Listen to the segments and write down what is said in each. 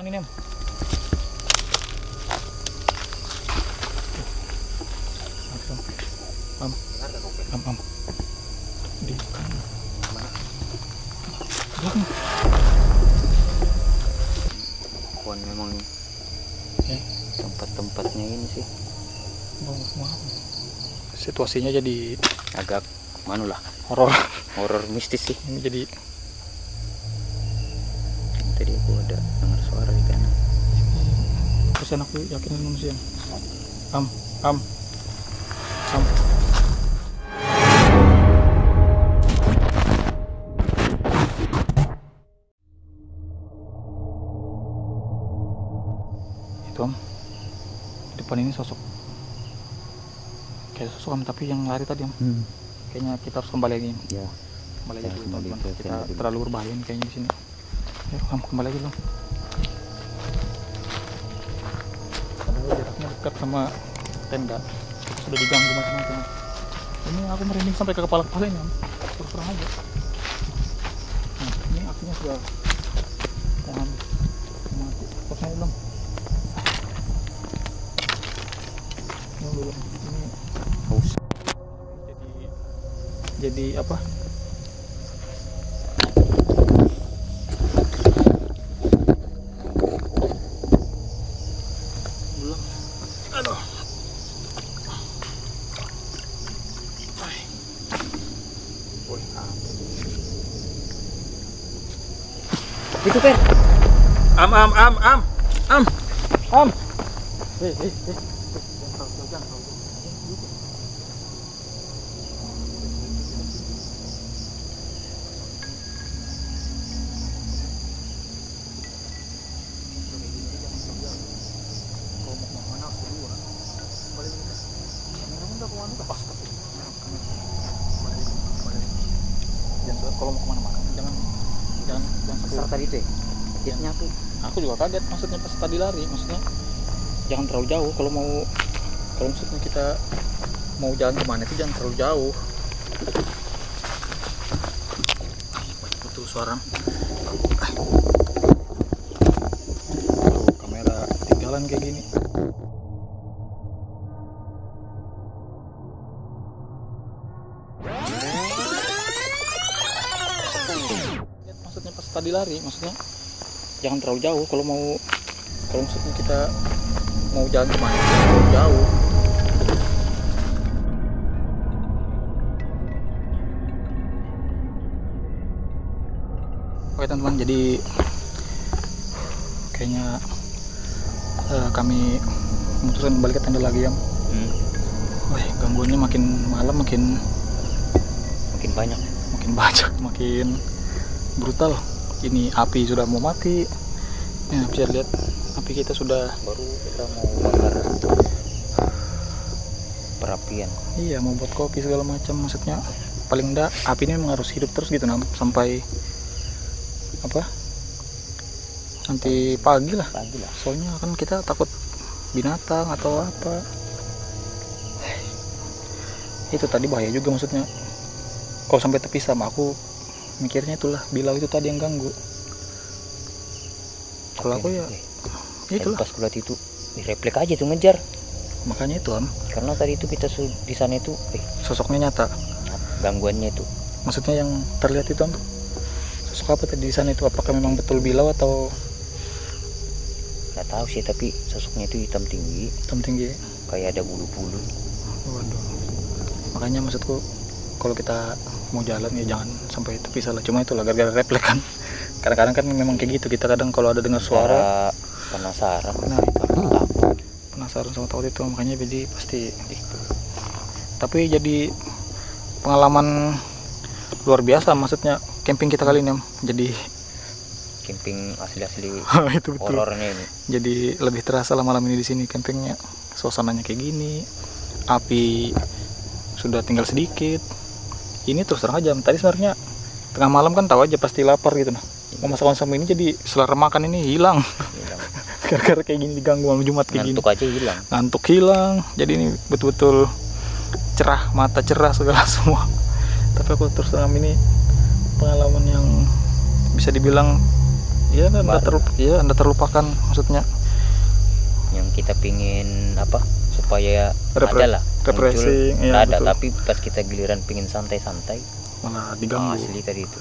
Angin Am. Am. Di kanan. Pohon memang tempat-tempatnya ini sih. Situasinya jadi agak lah horor mistis sih. Ini jadi tadi aku ada dengar suara di kanan. pesan aku yakin manusia. Am. Itu Am, di depan ini sosok kayak sosok Am, tapi yang lari tadi Am. Kayaknya kita harus kembali lagi. Ya. Kembali lagi dulu teman-teman. Kita terlalu berbahaya nih kayaknya di sini. Ayo Am, kembali lagi dong. Padahal jaraknya dekat sama tenda. Kita sudah diganggu macam-macam. Ini aku merinding sampai ke kepala-kepalanya Am. Terus terang aja. Nah, ini apinya sudah mati. Posnya belum. Belum. Ini Haus. Jadi apa? Belum. Aduh. Itu Per. Am. Kalau mau kemana-mana jangan Besar tadi tuh ya. Kagetnya aku juga kaget maksudnya pas tadi lari, maksudnya jangan terlalu jauh kalau maksudnya kita mau jalan kemana itu jangan terlalu jauh. Itu suara kamera tinggalan kayak gini. Maksudnya pas tadi lari, maksudnya jangan terlalu jauh kalau maksudnya kita mau jalan kemana jangan terlalu jauh. Oke teman-teman, jadi kayaknya kami memutuskan balik ke tenda lagi ya. Wah, gangguannya makin malam makin banyak, makin brutal. Ini api sudah mau mati. Ya, bisa lihat api kita sudah baru kita mau bakar perapian. Iya, mau buat kopi segala macam, maksudnya paling enggak api ini memang harus hidup terus gitu sampai apa? Nanti pagi lah. Soalnya kan kita takut binatang atau apa. Itu tadi bahaya juga, maksudnya kalau sampai terpisah sama aku mikirnya itulah bilau itu tadi yang ganggu. Kalau aku ya itulah pas kulihat itu direfleks aja tuh ngejar. Makanya itu Am, karena tadi itu kita di sana itu sosoknya nyata, gangguannya itu. Maksudnya yang terlihat itu Am, sosok apa tadi di sana itu? Apakah memang betul bilau atau nggak tahu sih, tapi sosoknya itu hitam tinggi kayak ada bulu-bulu. Waduh, makanya maksudku kalau kita mau jalan ya jangan sampai terpisah lah. Cuma itulah gara-gara refleks kan. Kadang-kadang kan memang kayak gitu, kita kadang kalau ada dengar suara penasaran. Nah, itu penasaran sama takut itu, makanya jadi pasti itu. Tapi jadi pengalaman luar biasa, maksudnya camping kita kali ini jadi camping asli-asli itu betul. Horornya ini. Jadi lebih terasa lah malam ini di sini campingnya. Suasananya kayak gini, api sudah tinggal sedikit. Ini terus terang aja, tadi sebenarnya tengah malam kan tahu aja pasti lapar gitu nah. Mau masakan sama ini jadi selera makan ini hilang. Gara-gara kayak gini diganggu malam Jumat kayak ngantuk gini. Aja hilang. Ngantuk hilang. Jadi ini betul-betul cerah, mata cerah segala semua. Tapi aku terus terang ini pengalaman yang bisa dibilang Iya, anda terlupakan maksudnya. Yang kita pingin apa supaya ada lah refreshing, iya, ada, tapi pas kita giliran pingin santai-santai malah diganggu. Asli tadi itu.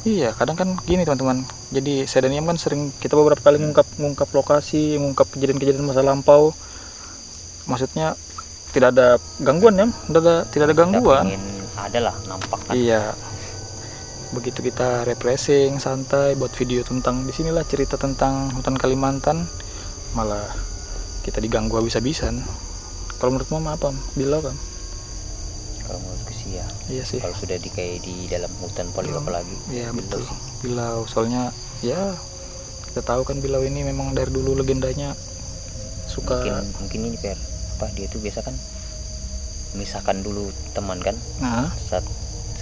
Iya, kadang kan gini teman-teman. Jadi saya dan Iam kan sering, kita beberapa kali ngungkap lokasi, ngungkap kejadian-kejadian masa lampau. Maksudnya tidak ada gangguan ya, tidak ada gangguan. Ada lah nampak kan. Iya. Begitu kita refreshing, santai, buat video tentang disinilah cerita tentang hutan Kalimantan, malah kita diganggu habis-habisan. Kalau menurut Mama apa? Bilau kan? Kalau menurutku sih ya. Iya sih. Kalau sudah kayak di dalam hutan paling apalagi. Iya betul. Bilau, soalnya ya kita tahu kan Bilau ini memang dari dulu legendanya suka. Mungkin ini Per, apa dia tuh biasa kan memisahkan dulu teman kan. Nah.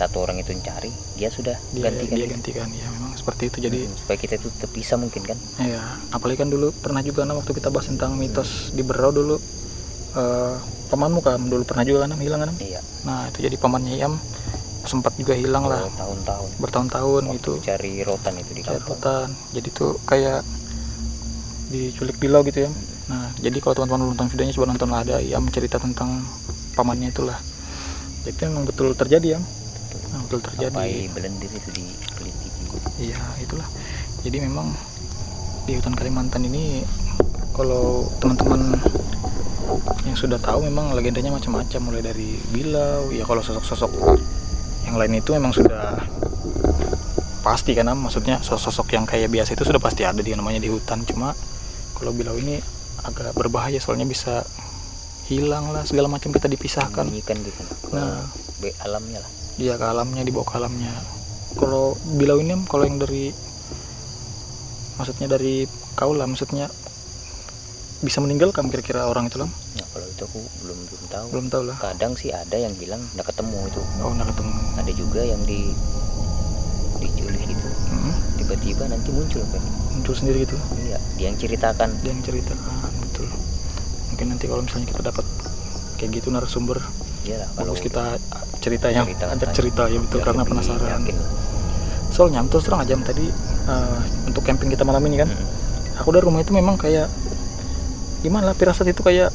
Satu orang itu mencari, dia sudah gantikan ya, memang seperti itu. Jadi supaya kita itu terpisah mungkin kan. Iya, apalagi kan dulu pernah juga waktu kita bahas tentang mitos di Berau dulu, pamanmu kan dulu pernah juga kan hilang kan. Iya. Nah itu jadi pamannya Iam sempat juga hilang lah bertahun-tahun gitu, cari rotan itu di kampung. Jadi tuh kayak diculik Bilau gitu ya. Nah jadi kalau teman-teman nonton videonya coba nonton lah, ada Iam cerita tentang pamannya itulah. Jadi memang betul terjadi ya. Nah, betul terjadi. Sampai belendir itu diteliti. Iya, itulah. Jadi memang di hutan Kalimantan ini, kalau teman-teman yang sudah tahu, memang legendanya macam-macam, mulai dari Bilau. Ya kalau sosok-sosok yang lain itu memang sudah pasti kan, maksudnya sosok-sosok yang kayak biasa itu sudah pasti ada di namanya di hutan. Cuma kalau Bilau ini agak berbahaya, soalnya bisa hilang lah segala macam, kita dipisahkan. Kan gitu. Nah, alamnya lah. Iya, ke alamnya, dibawa ke alamnya. Kalau Bilau ini, kalau yang dari, maksudnya dari kau lah, maksudnya bisa meninggal kan kira-kira orang itu lah? Ya kalau itu aku belum tahu. Belum tahu lah. Kadang sih ada yang bilang udah ketemu itu. Oh, udah ketemu. Ada juga yang diculik gitu. Tiba-tiba nanti muncul kan? Muncul sendiri gitu? Iya, dia yang ceritakan. Betul. Mungkin nanti kalau misalnya kita dapat kayak gitu narasumber, bagus kita cerita ya betul, karena penasaran. Soalnya terus terang aja tadi untuk camping kita malam ini kan, aku dari rumah itu memang kayak gimana lah, firasat itu kayak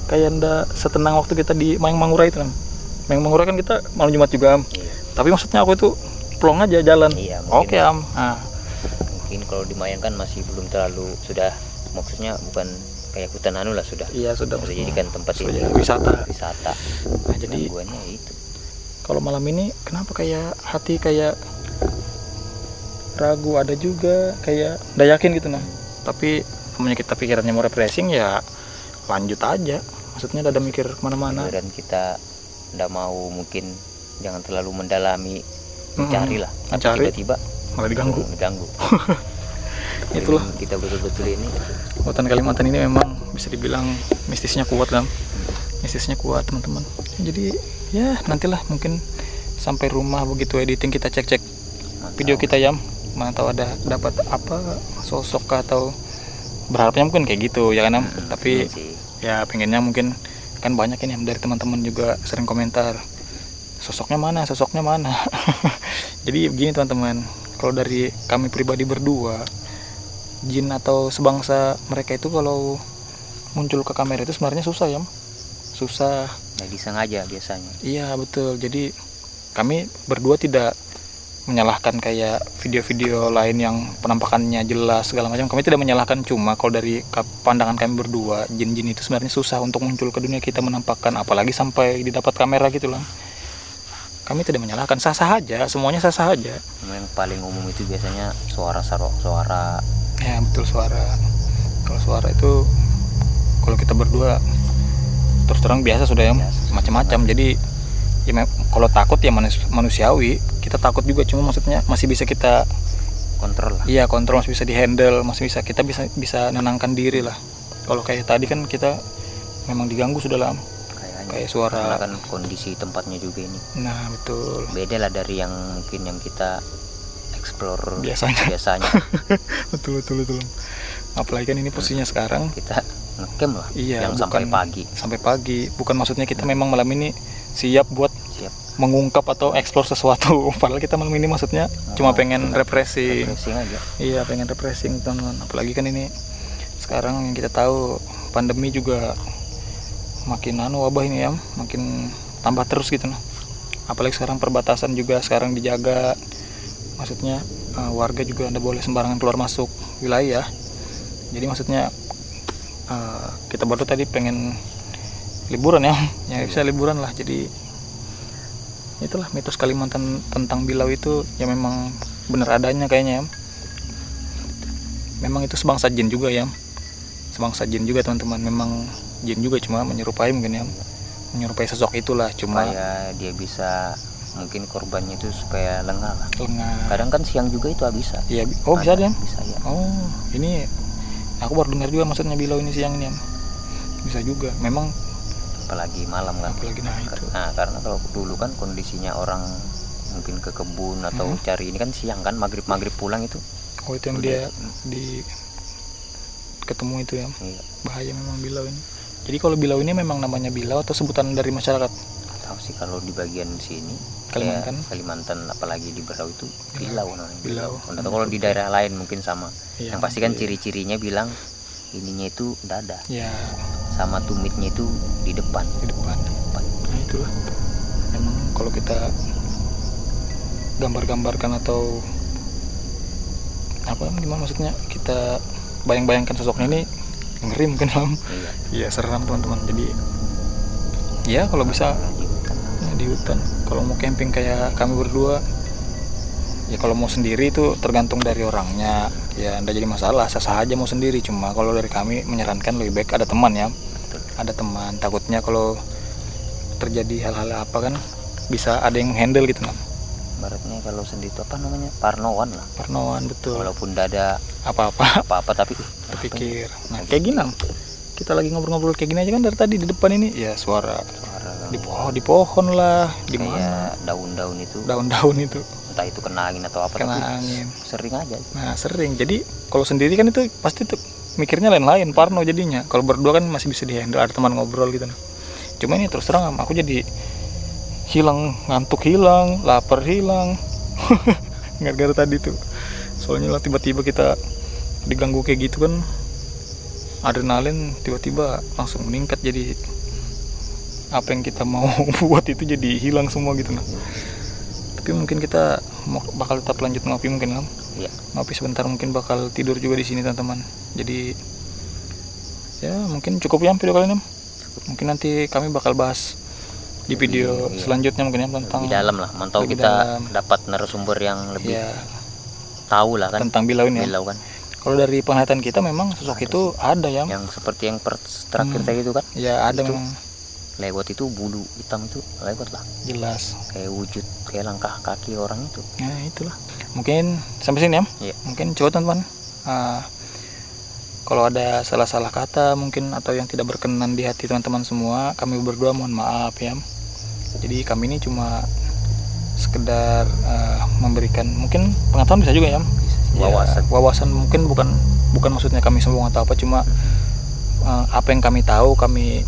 ndak setenang waktu kita di Mayang Mangura itu kan. Mayang Mangura kan kita malam Jumat juga. Iya. Tapi maksudnya aku itu plong aja jalan. Iya, oke Am. Mungkin kalau di Mayang kan masih belum terlalu, sudah maksudnya bukan kayak hutan lah sudah. Iya, sudah dijadikan tempat wisata. Nah, jadi itu. Kalau malam ini kenapa kayak hati kayak ragu, ada juga kayak nggak yakin gitu nah. Tapi namanya kita pikirannya mau refreshing ya lanjut aja. Maksudnya ada mikir kemana-mana. Dan kita nggak mau, mungkin jangan terlalu mendalami, mencari lah. Tiba-tiba malah diganggu. Itulah kita betul-betul ini. Hutan Kalimantan ini memang bisa dibilang mistisnya kuat lah. Mistisnya kuat teman-teman. Jadi ya nantilah mungkin sampai rumah begitu editing kita cek-cek video kita ya, mana tahu ada dapat apa sosok atau berharapnya mungkin kayak gitu ya kan. Tapi ya pengennya mungkin kan banyak ini dari teman-teman juga sering komentar sosoknya mana jadi begini teman-teman, kalau dari kami pribadi berdua, jin atau sebangsa mereka itu kalau muncul ke kamera itu sebenarnya susah ya, nggak disengaja biasanya. Iya betul, jadi kami berdua tidak menyalahkan kayak video-video lain yang penampakannya jelas segala macam, kami tidak menyalahkan. Cuma kalau dari pandangan kami berdua, jin-jin itu sebenarnya susah untuk muncul ke dunia kita menampakkan, apalagi sampai didapat kamera gitu lah. Kami tidak menyalahkan, sah-sah aja, semuanya sah-sah aja. Yang paling umum itu biasanya suara. Ya betul, suara. Kalau suara itu kalau kita berdua terus terang biasa sudah ya, macam-macam. Jadi ya, kalau takut ya manusiawi, kita takut juga, cuma maksudnya masih bisa kita kontrol lah. Iya, kontrol, masih bisa dihandle, masih bisa kita bisa nenangkan diri lah. Kalau kayak tadi kan kita memang diganggu sudah lah, kayak suara. Karena kan kondisi tempatnya juga ini. Nah betul. Beda lah dari yang mungkin yang kita explore biasanya. betul. Apalagi kan ini posisinya sekarang kita ngecamp lah. Iya, yang sampai pagi. Bukan maksudnya kita memang malam ini siap buat mengungkap atau eksplor sesuatu. Padahal kita malam ini maksudnya cuma pengen refreshing. Refreshing aja. Iya, pengen refreshing teman-teman. Apalagi kan ini sekarang yang kita tahu pandemi juga makin wabah ini ya, makin tambah terus gitu nah. Apalagi sekarang perbatasan juga sekarang dijaga. Maksudnya warga juga tidak boleh sembarangan keluar masuk wilayah. Jadi maksudnya kita baru tadi pengen liburan ya, bisa liburan lah. Jadi itulah mitos Kalimantan tentang Bilau itu ya memang benar adanya kayaknya ya. Memang itu sebangsa jin juga ya, sebangsa jin juga teman-teman. Memang jin juga cuma menyerupai mungkin ya, menyerupai sosok itulah, cuma supaya dia bisa, mungkin korbannya itu supaya lengah lah. lengah. Kadang kan siang juga itu bisa. Iya, oh bisa ya. Bisa ya. Oh, ini aku baru dengar juga maksudnya Bilau ini siang ini ya. Bisa juga. Memang Apalagi malam kan. apalagi nah itu. Nah, karena kalau dulu kan kondisinya orang mungkin ke kebun atau cari ini kan siang kan, maghrib pulang itu. Oh, itu yang dia di ketemu itu ya. Iya. Bahaya memang Bilau ini. Jadi kalau Bilau ini memang namanya Bilau atau sebutan dari masyarakat Tahu sih kalau di bagian sini Kalimantan? kayak Kalimantan apalagi di Berau itu Bilau namanya. Bilau. Nggak tahu kalau di daerah lain mungkin sama. Iya, Yang pasti kan ciri-cirinya bilang ininya itu dada, ya sama tumitnya itu di depan. di depan. Nah itulah. Memang kalau kita gambar-gambarkan atau apa gimana maksudnya, kita bayang-bayangkan sosoknya ini ngeri mungkin Om. Iya. Iya, seram teman-teman. Jadi ya kalau bisa ya, di hutan. Kalau mau camping kayak kami berdua, ya kalau mau sendiri itu tergantung dari orangnya. Ya ndak jadi masalah, sah-sah aja mau sendiri. Cuma kalau dari kami menyarankan lebih baik ada teman ya. Betul. Ada teman, takutnya kalau terjadi hal-hal apa kan bisa ada yang handle gitu kan. Baratnya kalau sendiri itu apa namanya, parnoan lah. Parnoan, betul. Walaupun tidak ada Apa-apa apa-apa tapi terpikir. Nah kayak gini Nam. Kita lagi ngobrol-ngobrol kayak gini aja kan dari tadi di depan ini ya suara di pohon lah, di mana kayak daun-daun itu, daun-daun itu entah itu kena angin atau apa, kena tapi angin. sering aja. Nah sering. Jadi kalau sendiri kan itu pasti tuh mikirnya lain-lain, parno jadinya. Kalau berdua kan masih bisa dihandle, ada teman ngobrol gitu. Cuma ini terus terang aku jadi hilang, ngantuk hilang, lapar hilang. Gara-gara tadi tuh. Soalnya lah tiba-tiba kita diganggu kayak gitu kan, adrenalin tiba-tiba langsung meningkat. Jadi apa yang kita mau buat itu jadi hilang semua gitu nah. Tapi mungkin kita bakal tetap lanjut ngopi mungkin kan. Iya. Ngopi sebentar, mungkin bakal tidur juga di sini teman-teman. Jadi ya mungkin cukup ya video kali ini. Mungkin nanti kami bakal bahas di video selanjutnya mungkin ya tentang lebih dalam lah, mantau lebih kita dalam. dapat narasumber yang lebih ya, tahu lah kan tentang Bilau ini ya. Bilau kan, Kalau dari penglihatan kita memang sosok itu ada ya. yang seperti yang terakhir tadi itu kan, Ya ada itu memang lewat itu bulu hitam itu lewat lah, jelas. kayak wujud kayak langkah kaki orang itu. Nah itulah. Mungkin sampai sini ya. Iya. Mungkin coba teman-teman. Kalau ada salah-salah kata mungkin atau yang tidak berkenan di hati teman-teman semua, kami berdua mohon maaf ya. Jadi kami ini cuma sekedar memberikan mungkin pengetahuan bisa juga ya. Wawasan. Ya, wawasan mungkin bukan maksudnya kami sombong atau apa, cuma apa yang kami tahu kami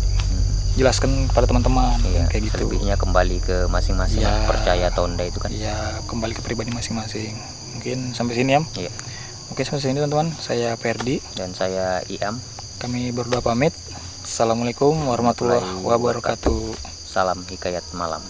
jelaskan pada teman-teman. Iya, kayak gitu. selebihnya kembali ke masing-masing, Ya. percaya atau enggak itu kan. Ya kembali ke pribadi masing-masing. Mungkin sampai sini ya. Iya. Oke, sampai sini teman-teman. Saya Ferdi. Dan saya Iam. Kami berdua pamit. Assalamualaikum warahmatullahi wabarakatuh. Salam hikayat malam.